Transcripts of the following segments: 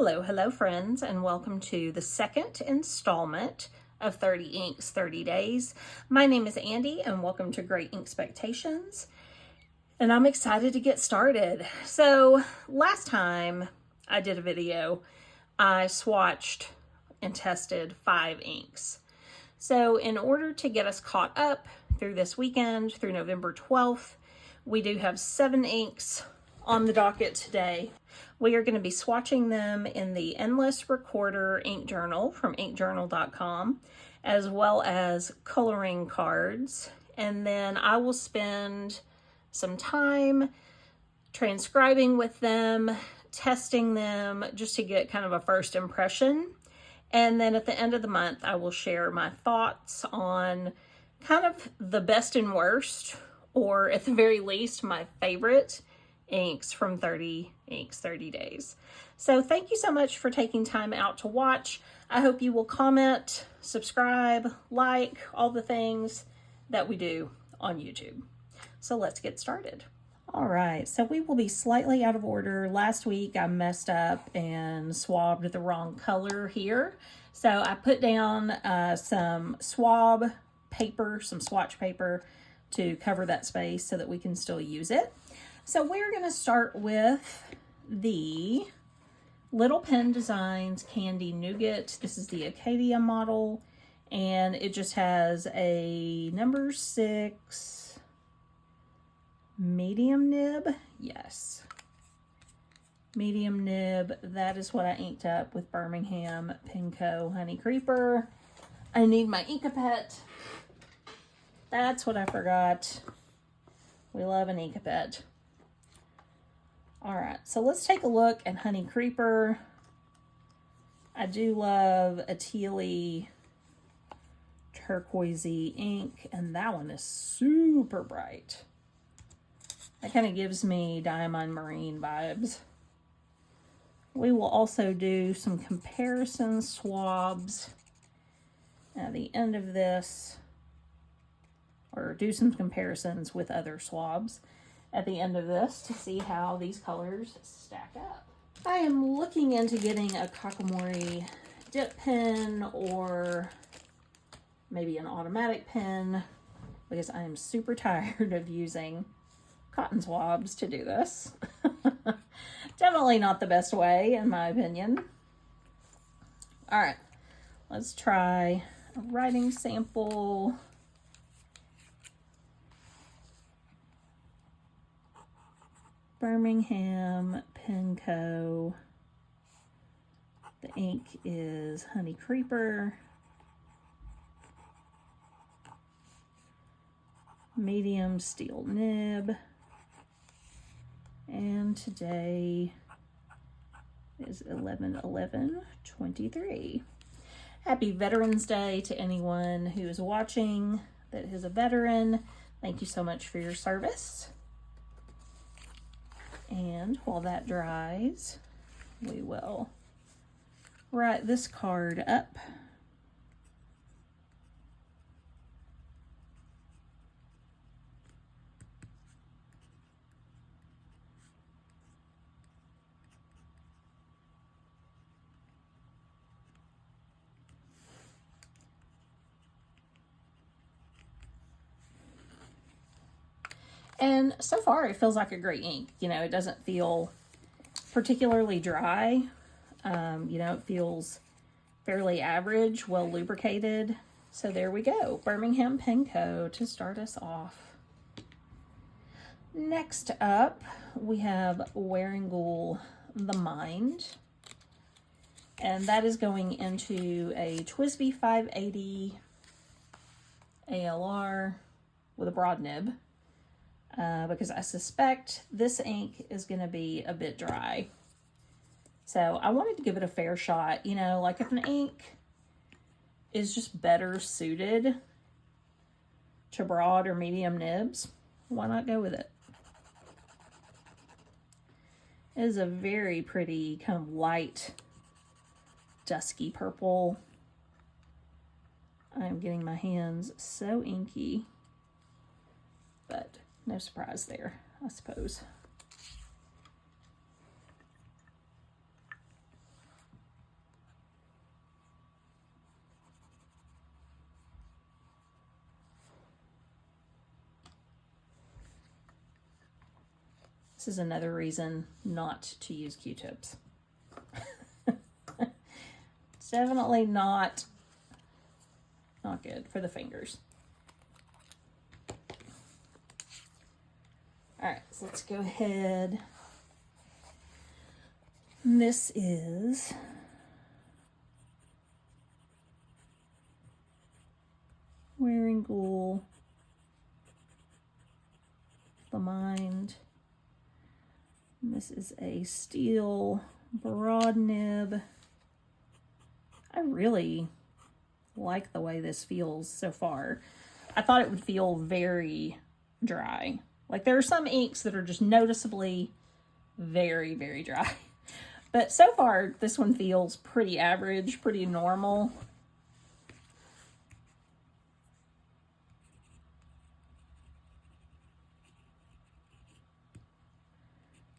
Hello friends, and welcome to the second installment of 30 Inks 30 Days. My name is Andy and welcome to Great Inkspectations. And I'm excited to get started. So last time I did a video, I swatched and tested 5 inks. So in order to get us caught up through this weekend, through November 12th, we do have 7 inks on the docket today. We are going to be swatching them in the Endless Recorder ink journal from inkjournal.com, as well as coloring cards. And then I will spend some time transcribing with them, testing them, just to get kind of a first impression. And then at the end of the month, I will share my thoughts on kind of the best and worst, or at the very least, my favorite inks from 30 Inks 30 Days. So thank you so much for taking time out to watch. I hope you will comment, subscribe, like, all the things that we do on YouTube. So let's get started. All right, so we will be slightly out of order. Last week I messed up and swabbed the wrong color here. So I put down some swab paper, some swatch paper to cover that space so that we can still use it. So we're going to start with the Little Pen Designs Candy Nougat. This is the Acadia model, and it just has a number 6 medium nib. Yes, medium nib. That is what I inked up with Birmingham Pen Co. Honey Creeper. I need my Inkapet. That's what I forgot. We love an Inkapet. All right, so let's take a look at Honey Creeper. I do love a tealy turquoisey ink, and that one is super bright. That kind of gives me Diamine Marine vibes. We will also do some comparison swabs at the end of this, or do some comparisons with other swabs at the end of this to see how these colors stack up. I am looking into getting a Kakamori dip pen or maybe an automatic pen because I am super tired of using cotton swabs to do this. Definitely not the best way in my opinion. All right, let's try a writing sample. Birmingham Pen Co. The ink is Honey Creeper. Medium steel nib. And today is 11/11/23. Happy Veterans Day to anyone who is watching that is a veteran. Thank you so much for your service. And while that dries, we will write this card up. And so far, it feels like a great ink. You know, it doesn't feel particularly dry. You know, it feels fairly average, well lubricated. So there we go. Birmingham Pen Co. to start us off. Next up, we have Wearingeul The Mind. And that is going into a Twsbi 580 ALR with a broad nib. Because I suspect this ink is going to be a bit dry. So I wanted to give it a fair shot. You know, like if an ink is just better suited to broad or medium nibs, why not go with it? It is a very pretty kind of light, dusky purple. I'm getting my hands so inky, but no surprise there, I suppose. This is another reason not to use Q-tips. It's definitely not good for the fingers. All right, so let's go ahead. This is Wearingeul The Mind. And this is a steel broad nib. I really like the way this feels so far. I thought it would feel very dry. Like there are some inks that are just noticeably very, very dry. But so far, this one feels pretty average, pretty normal.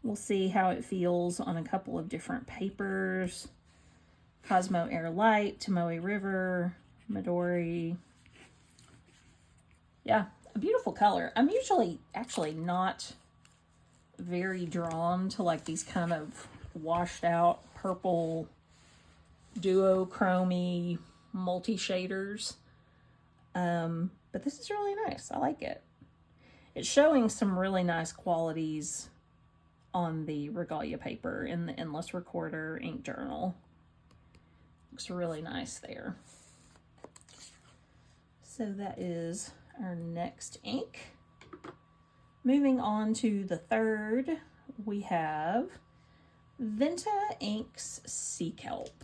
We'll see how it feels on a couple of different papers. Cosmo Air Light, Tomoe River, Midori. Yeah, a beautiful color. I'm usually actually not very drawn to like these kind of washed out purple duochrome multi shaders. But this is really nice. I like it. It's showing some really nice qualities on the Regalia paper in the Endless Recorder ink journal. Looks really nice there. So that is our next ink. Moving on to the third, we have Vinta Inks Sea Kelp.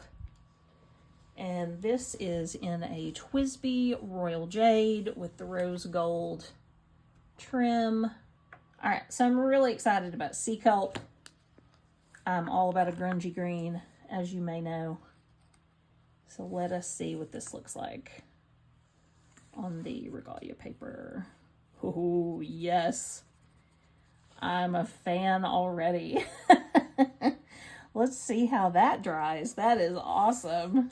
And this is in a Twsbi Royal Jade with the rose gold trim. All right, so I'm really excited about Sea Kelp. I'm all about a grungy green, as you may know. So let us see what this looks like on the Regalia paper. Oh, yes. I'm a fan already. Let's see how that dries. That is awesome.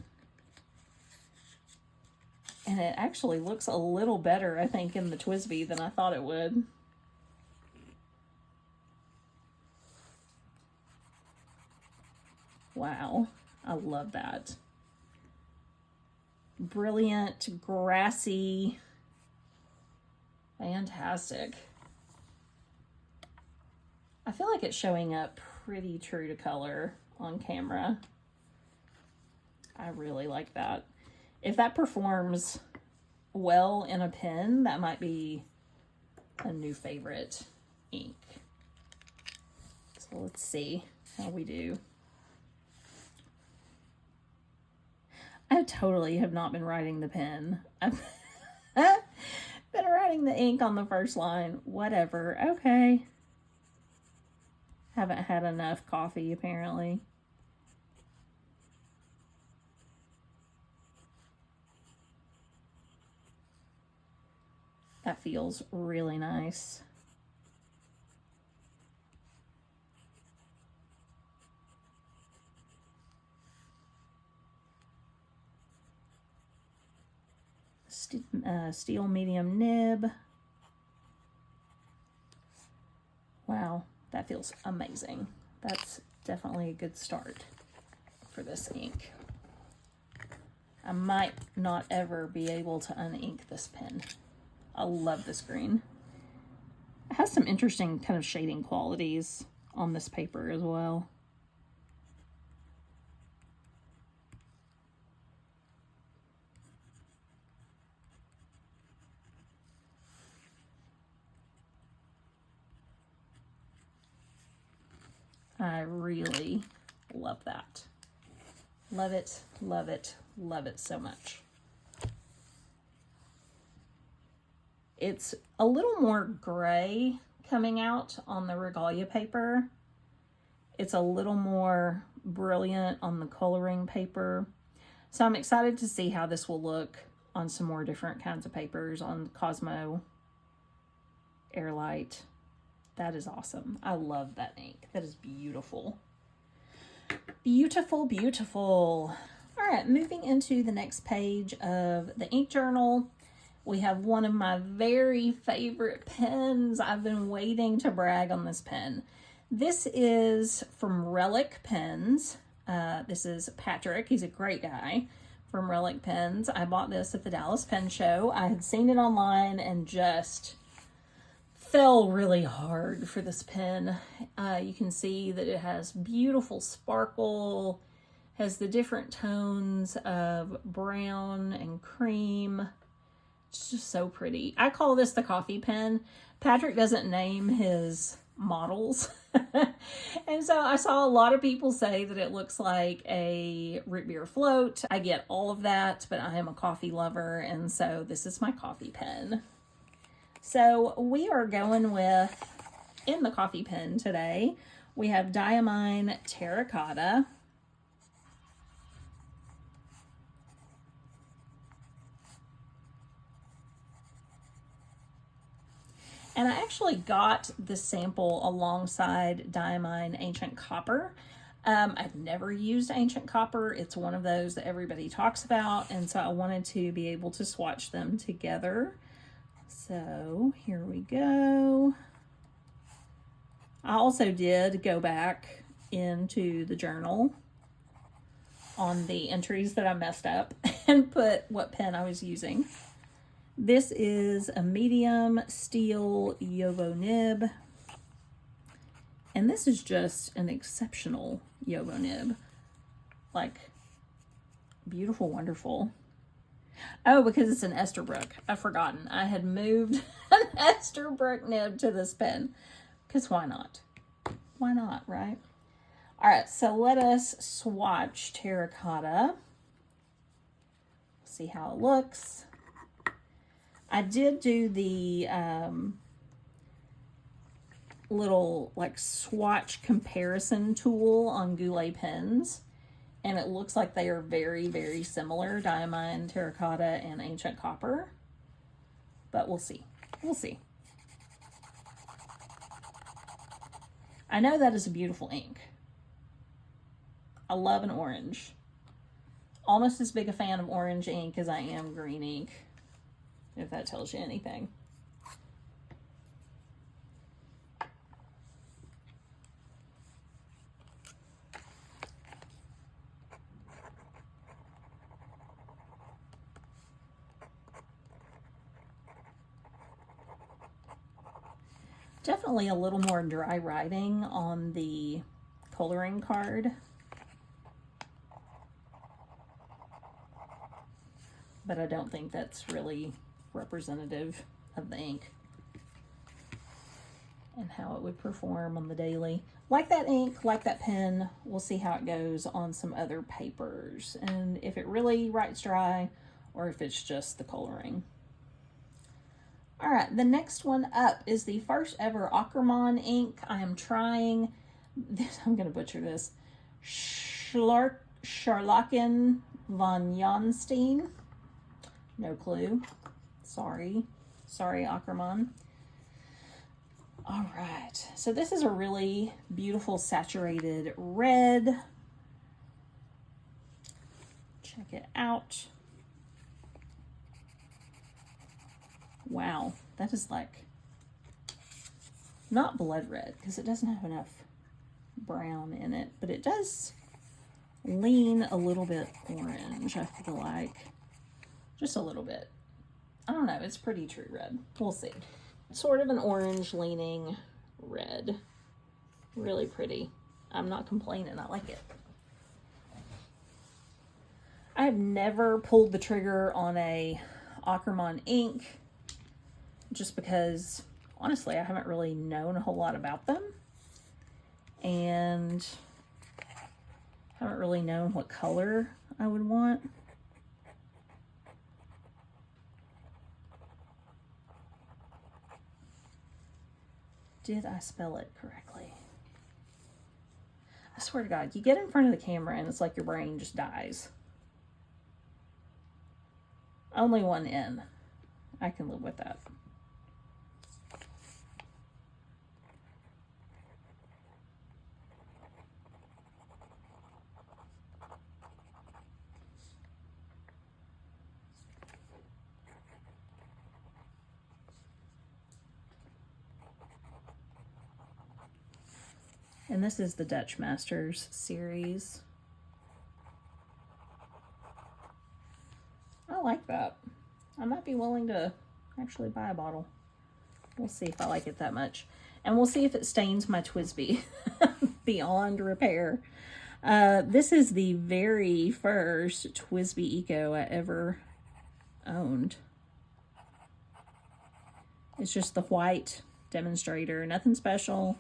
And it actually looks a little better, I think, in the Twsbi than I thought it would. Wow, I love that. Brilliant, grassy, fantastic. I feel like it's showing up pretty true to color on camera. I really like that. If that performs well in a pen, that might be a new favorite ink. So let's see how we do. I totally have not been writing the pen. I've been writing the ink on the first line. Whatever. Okay. Haven't had enough coffee, apparently. That feels really nice. Steel medium nib. Wow, that feels amazing. That's definitely a good start for this ink. I might not ever be able to unink this pen. I love this green. It has some interesting kind of shading qualities on this paper as well. I really love that. Love it, love it, love it so much. It's a little more gray coming out on the Regalia paper. It's a little more brilliant on the coloring paper. So I'm excited to see how this will look on some more different kinds of papers, on Cosmo Airlight. That is awesome. I love that ink. That is beautiful. Beautiful, beautiful. All right, moving into the next page of the ink journal, we have one of my very favorite pens. I've been waiting to brag on this pen. This is from Relic Pens. This is Patrick. He's a great guy from Relic Pens. I bought this at the Dallas Pen Show. I had seen it online and just fell really hard for this pen. You can see that it has beautiful sparkle, has the different tones of brown and cream. It's just so pretty. I call this the coffee pen. Patrick doesn't name his models. And so I saw a lot of people say that it looks like a root beer float. I get all of that, but I am a coffee lover, and so this is my coffee pen. So we are going with, in the coffee pen today, we have Diamine Terracotta. And I actually got the sample alongside Diamine Ancient Copper. I've never used Ancient Copper. It's one of those that everybody talks about, and so I wanted to be able to swatch them together. So here we go. I also did go back into the journal on the entries that I messed up and put what pen I was using. This is a medium steel Yovo nib. And this is just an exceptional Yovo nib. Like, beautiful, wonderful. Oh, because it's an Esterbrook. I've forgotten. I had moved an Esterbrook nib to this pen. Because why not? Why not, right? All right, so let us swatch Terracotta. See how it looks. I did do the little like swatch comparison tool on Goulet pens, and it looks like they are very, very similar, Diamine Terracotta and Ancient Copper, but we'll see. We'll see. I know that is a beautiful ink. I love an orange. Almost as big a fan of orange ink as I am green ink, if that tells you anything. Definitely a little more dry writing on the coloring card. But I don't think that's really representative of the ink and how it would perform on the daily. Like that ink, like that pen, we'll see how it goes on some other papers and if it really writes dry or if it's just the coloring. All right, the next one up is the first ever Akkerman ink. I am trying this, I'm gonna butcher this, Scharlaken von Steen. No clue. Sorry, Akkerman. All right, so this is a really beautiful saturated red. Check it out. Wow, that is like not blood red because it doesn't have enough brown in it, but it does lean a little bit orange, I feel like. Just a little bit. I don't know, it's pretty true red. We'll see. Sort of an orange leaning red. Really pretty. I'm not complaining, I like it. I have never pulled the trigger on a Akkerman ink just because, honestly, I haven't really known a whole lot about them. And haven't really known what color I would want. Did I spell it correctly? I swear to God, you get in front of the camera and it's like your brain just dies. Only one N. I can live with that. And this is the Dutch Masters series. I like that. I might be willing to actually buy a bottle. We'll see if I like it that much. And we'll see if it stains my Twsbi beyond repair. This is the very first Twsbi Eco I ever owned. It's just the white demonstrator, nothing special.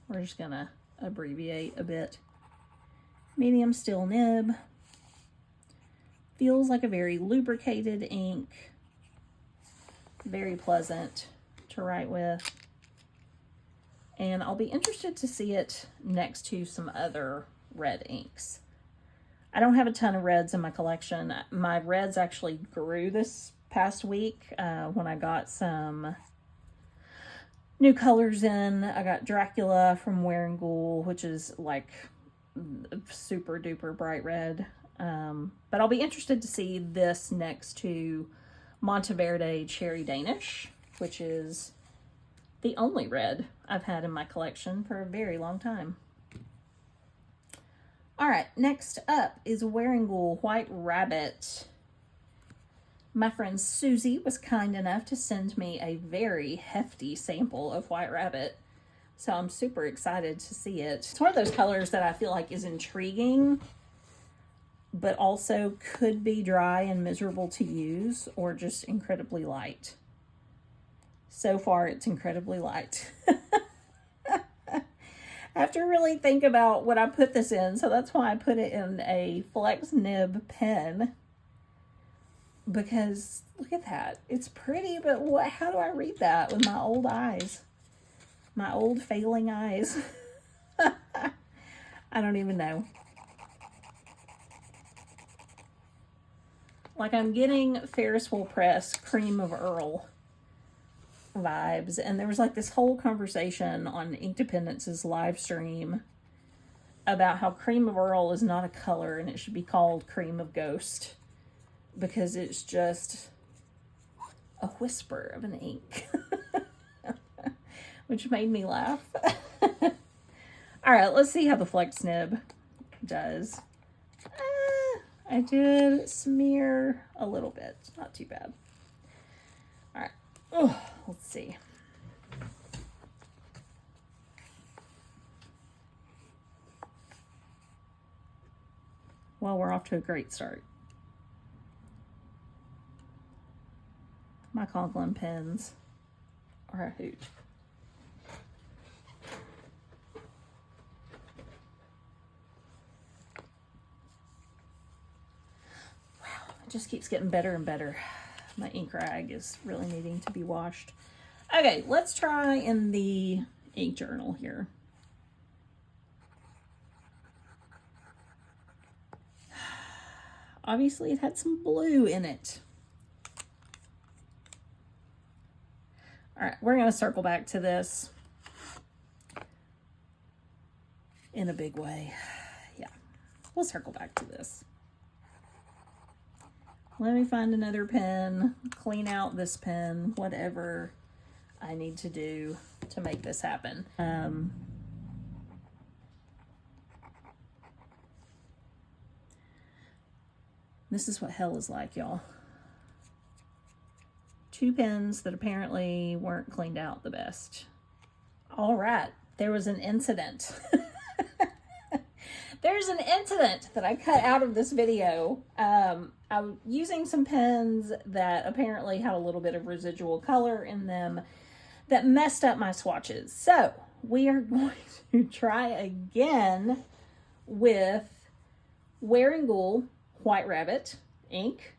We're just gonna abbreviate a bit. Medium steel nib. Feels like a very lubricated ink. Very pleasant to write with. And I'll be interested to see it next to some other red inks. I don't have a ton of reds in my collection. My reds actually grew this past week when I got some new colors in. I got Dracula from Wearingeul, which is like super duper bright red. But I'll be interested to see this next to Monteverde Cherry Danish, which is the only red I've had in my collection for a very long time. All right, next up is Wearingeul White Rabbit. My friend Susie was kind enough to send me a very hefty sample of White Rabbit, so I'm super excited to see it. It's one of those colors that I feel like is intriguing, but also could be dry and miserable to use, or just incredibly light. So far, it's incredibly light. I have to really think about what I put this in, so that's why I put it in a flex nib pen. Because, look at that. It's pretty, but how do I read that with my old eyes? My old failing eyes. I don't even know. Like, I'm getting Ferris Wheel Press Cream of Earl vibes, and there was like this whole conversation on Inkdependence's live stream about how Cream of Earl is not a color and it should be called Cream of Ghost because it's just a whisper of an ink. Which made me laugh. All right, let's see how the flex nib does. I did smear a little bit, not too bad. All right. Oh, let's see. Well, we're off to a great start. My Conklin pens are a hoot. Wow, it just keeps getting better and better. My ink rag is really needing to be washed. Okay, let's try in the ink journal here. Obviously, it had some blue in it. All right, we're going to circle back to this in a big way. Yeah, we'll circle back to this. Let me find another pen, clean out this pen, whatever I need to do to make this happen. This is what hell is like, y'all. Two pens that apparently weren't cleaned out the best. All right, there was an incident. There's an incident that I cut out of this video. I'm using some pens that apparently had a little bit of residual color in them that messed up my swatches. So we are going to try again with Wearingeul White Rabbit ink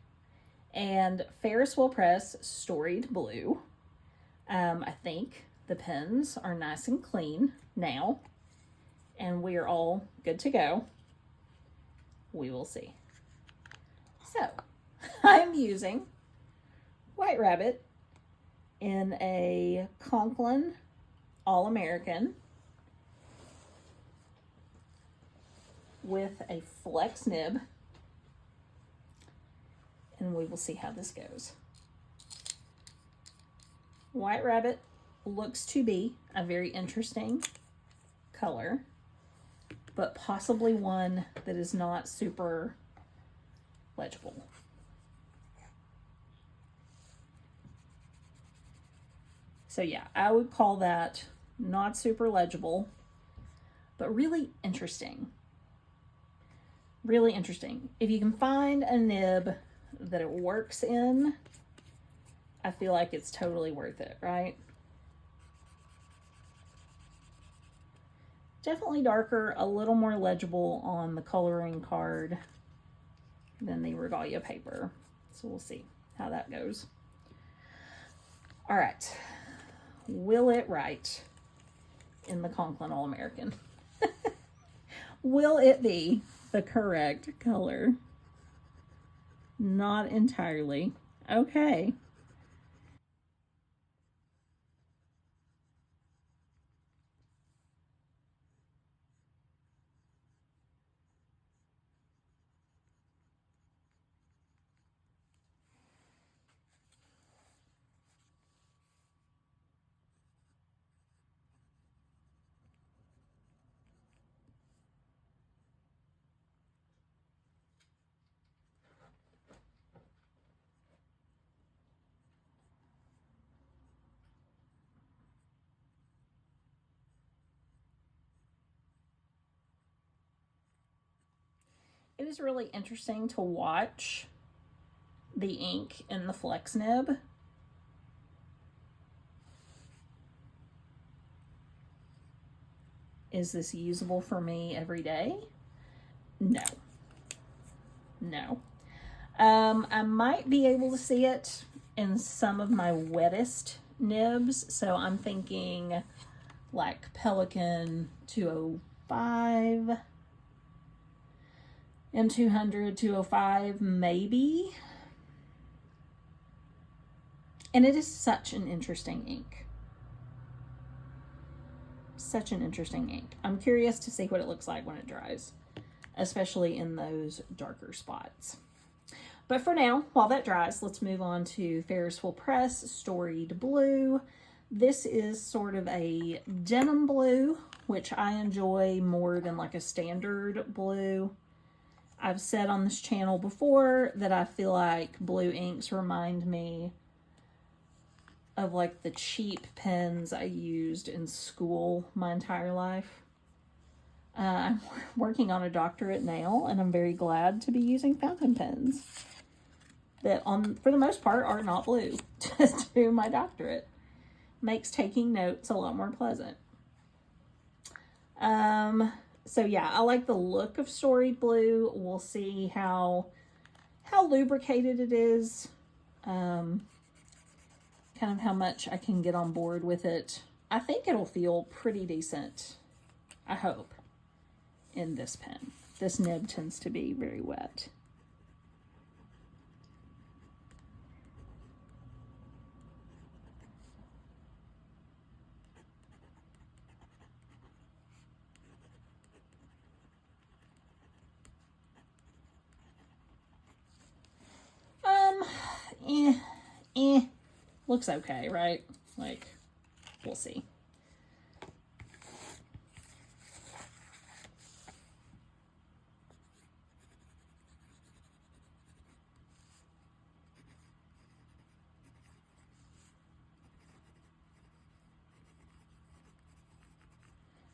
and Ferris Wheel Press Storied Blue. I think the pens are nice and clean now, and we are all good to go. We will see. So, I'm using White Rabbit in a Conklin All-American with a flex nib, and we will see how this goes. White Rabbit looks to be a very interesting color, but possibly one that is not super legible. So yeah, I would call that not super legible, but really interesting. Really interesting. If you can find a nib that it works in, I feel like it's totally worth it, right? Definitely darker, a little more legible on the coloring card than the regalia paper. So we'll see how that goes. All right. Will it write in the Conklin All-American? Will it be the correct color? Not entirely. Okay. It is really interesting to watch the ink in the flex nib. Is this usable for me every day? No. No. I might be able to see it in some of my wettest nibs. So I'm thinking like Pelican 205, M200, 205, maybe. And it is such an interesting ink. Such an interesting ink. I'm curious to see what it looks like when it dries, especially in those darker spots. But for now, while that dries, let's move on to Ferris Wheel Press Storied Blue. This is sort of a denim blue, which I enjoy more than like a standard blue. I've said on this channel before that I feel like blue inks remind me of like the cheap pens I used in school my entire life. I'm working on a doctorate now, and I'm very glad to be using fountain pens that for the most part are not blue to do my doctorate. Makes taking notes a lot more pleasant. So yeah, I like the look of Storied Blue. We'll see how lubricated it is. Kind of how much I can get on board with it. I think it'll feel pretty decent, I hope, in this pen. This nib tends to be very wet. Looks okay, right? Like, we'll see.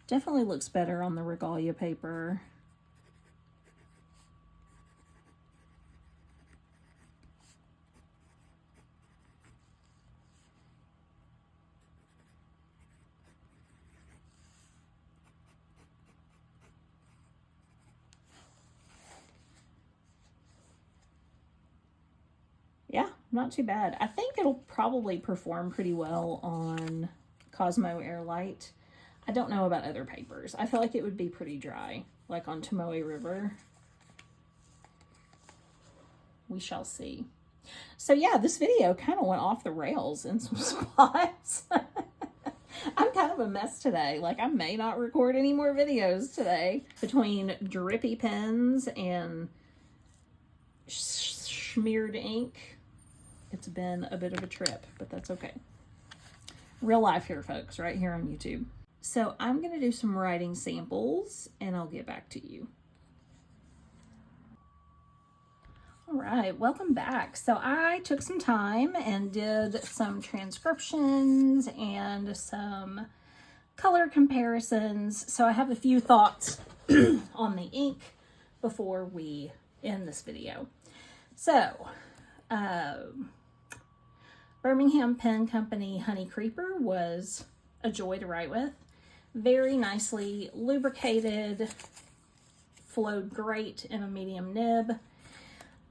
Definitely looks better on the regalia paper. Yeah, not too bad. I think it'll probably perform pretty well on Cosmo Airlight. I don't know about other papers. I feel like it would be pretty dry, like on Tomoe River. We shall see. So yeah, this video kind of went off the rails in some spots. I'm kind of a mess today. Like, I may not record any more videos today. Between drippy pens and smeared ink, it's been a bit of a trip, but that's okay. Real life here, folks, right here on YouTube. So I'm going to do some writing samples and I'll get back to you. All right, welcome back. So I took some time and did some transcriptions and some color comparisons. So I have a few thoughts on the ink before we end this video. So, Birmingham Pen Company Honey Creeper was a joy to write with. Very nicely lubricated, flowed great in a medium nib.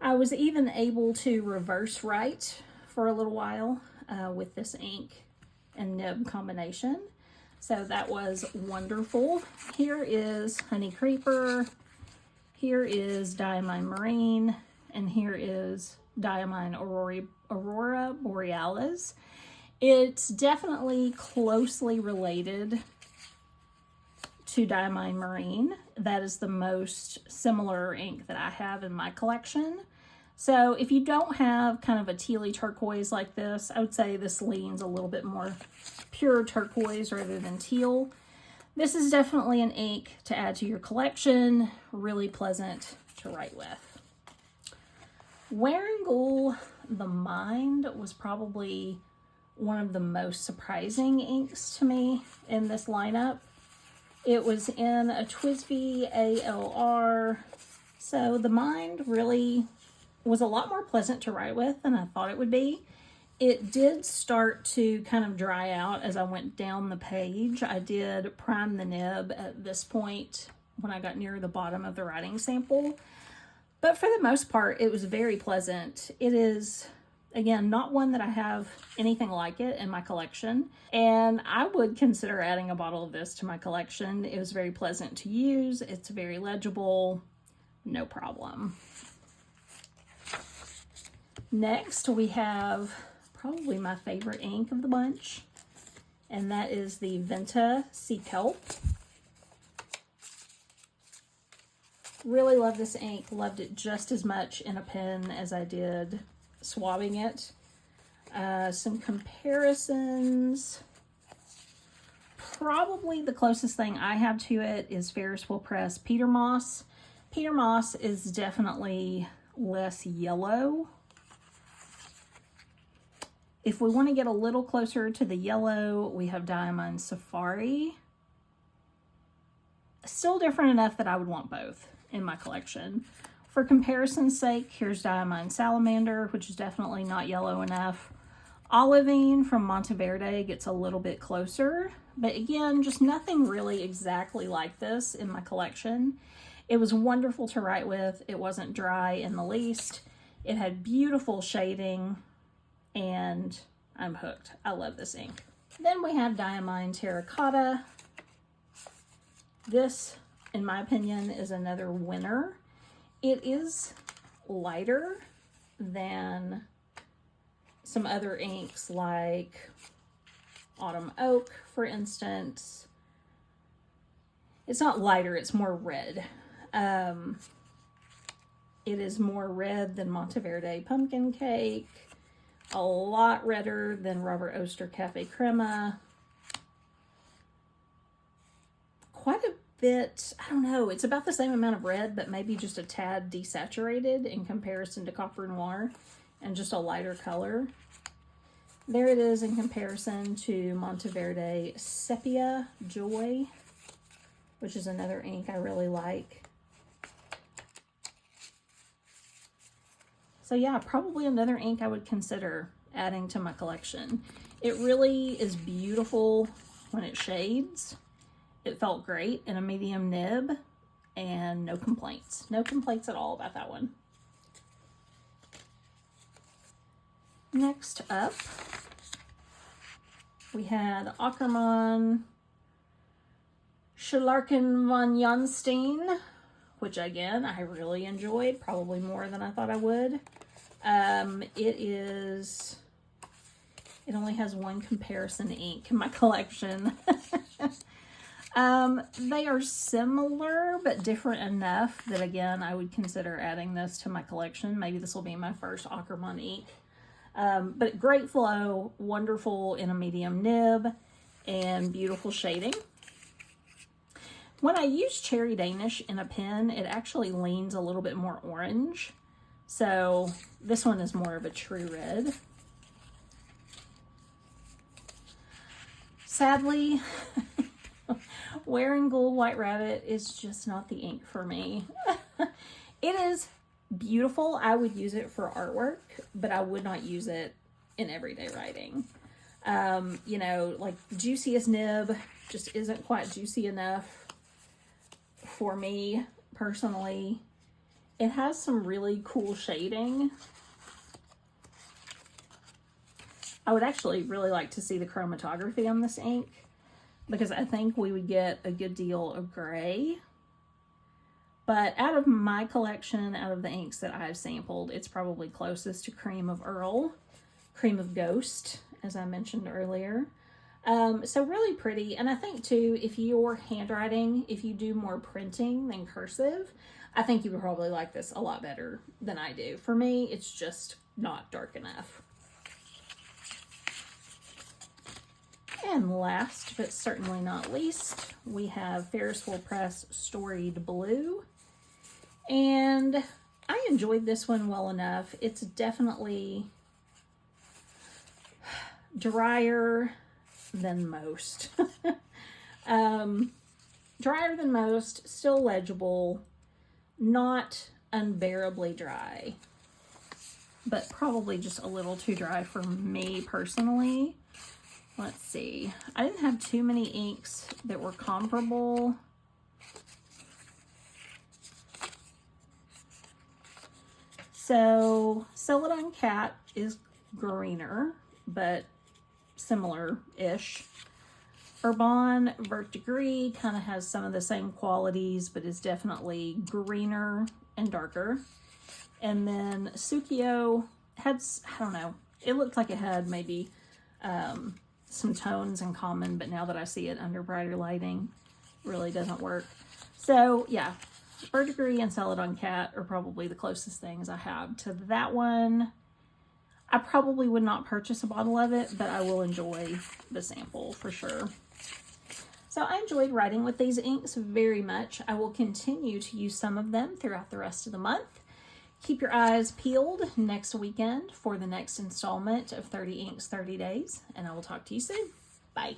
I was even able to reverse write for a little while with this ink and nib combination. So that was wonderful. Here is Honey Creeper, here is Diamine Marine, and here is Diamine Aurora Borealis. It's definitely closely related to Diamine Marine. That is the most similar ink that I have in my collection. So if you don't have kind of a tealy turquoise like this, I would say this leans a little bit more pure turquoise rather than teal. This is definitely an ink to add to your collection. Really pleasant to write with. Wearingeul The Mind was probably one of the most surprising inks to me in this lineup. It was in a Twsbi ALR. So The Mind really was a lot more pleasant to write with than I thought it would be. It did start to kind of dry out as I went down the page. I did prime the nib at this point when I got near the bottom of the writing sample. But for the most part, it was very pleasant. It is, again, not one that I have anything like it in my collection. And I would consider adding a bottle of this to my collection. It was very pleasant to use. It's very legible. No problem. Next, we have probably my favorite ink of the bunch, and that is the Vinta Sea Kelp. Really love this ink. Loved it just as much in a pen as I did swabbing it. Some comparisons. Probably the closest thing I have to it is Ferris Wheel Press Peter Moss. Peter Moss is definitely less yellow. If we want to get a little closer to the yellow, we have Diamine Safari. Still different enough that I would want both in my collection. For comparison's sake, here's Diamine Salamander, which is definitely not yellow enough. Olivine from Monteverde gets a little bit closer, but again, just nothing really exactly like this in my collection. It was wonderful to write with. It wasn't dry in the least. It had beautiful shading, and I'm hooked. I love this ink. Then we have Diamine Terracotta. This, in my opinion, is another winner. It is lighter than some other inks like Autumn Oak, for instance. It's not lighter, it's more red. It is more red than Monteverde Pumpkin Cake. A lot redder than Robert Oster Cafe Crema. Quite a bit, I don't know, it's about the same amount of red, but maybe just a tad desaturated in comparison to Copper Noir and just a lighter color. There it is in comparison to Monteverde Sepia Joy, which is another ink I really like. So yeah, probably another ink I would consider adding to my collection. It really is beautiful when it shades. It felt great in a medium nib, and no complaints. No complaints at all about that one. Next up, we had Akkerman Scharlaken von Steen, which again, I really enjoyed, probably more than I thought I would. It only has one comparison ink in my collection. They are similar, but different enough that, again, I would consider adding this to my collection. Maybe this will be my first Akkerman ink. But great flow, wonderful in a medium nib, and beautiful shading. When I use Cherry Danish in a pen, it actually leans a little bit more orange. So this one is more of a true red. Sadly, Wearingeul White Rabbit is just not the ink for me. It is beautiful. I would use it for artwork, but I would not use it in everyday writing. You know, like juiciest nib just isn't quite juicy enough for me personally. It has some really cool shading. I would actually really like to see the chromatography on this ink, because I think we would get a good deal of gray. But out of my collection, out of the inks that I've sampled, it's probably closest to Cream of Earl, Cream of Ghost, as I mentioned earlier. So really pretty. And I think too, if you're handwriting, if you do more printing than cursive, I think you would probably like this a lot better than I do. For me, it's just not dark enough. And last, but certainly not least, we have Ferris Press Storied Blue. And I enjoyed this one well enough. It's definitely drier than most. Drier than most, still legible, not unbearably dry, but probably just a little too dry for me personally. Let's see. I didn't have too many inks that were comparable. So Celadon Cat is greener, but similar-ish. Urban Verdigris kind of has some of the same qualities, but is definitely greener and darker. And then Sukio had, I don't know, it looked like it had maybe some tones in common, but now that I see it under brighter lighting, really doesn't work. So yeah, Verdigris and Celadon Cat are probably the closest things I have to that one. I probably would not purchase a bottle of it, but I will enjoy the sample for sure. So I enjoyed writing with these inks very much. I will continue to use some of them throughout the rest of the month. Keep your eyes peeled next weekend for the next installment of 30 Inks, 30 Days, and I will talk to you soon. Bye.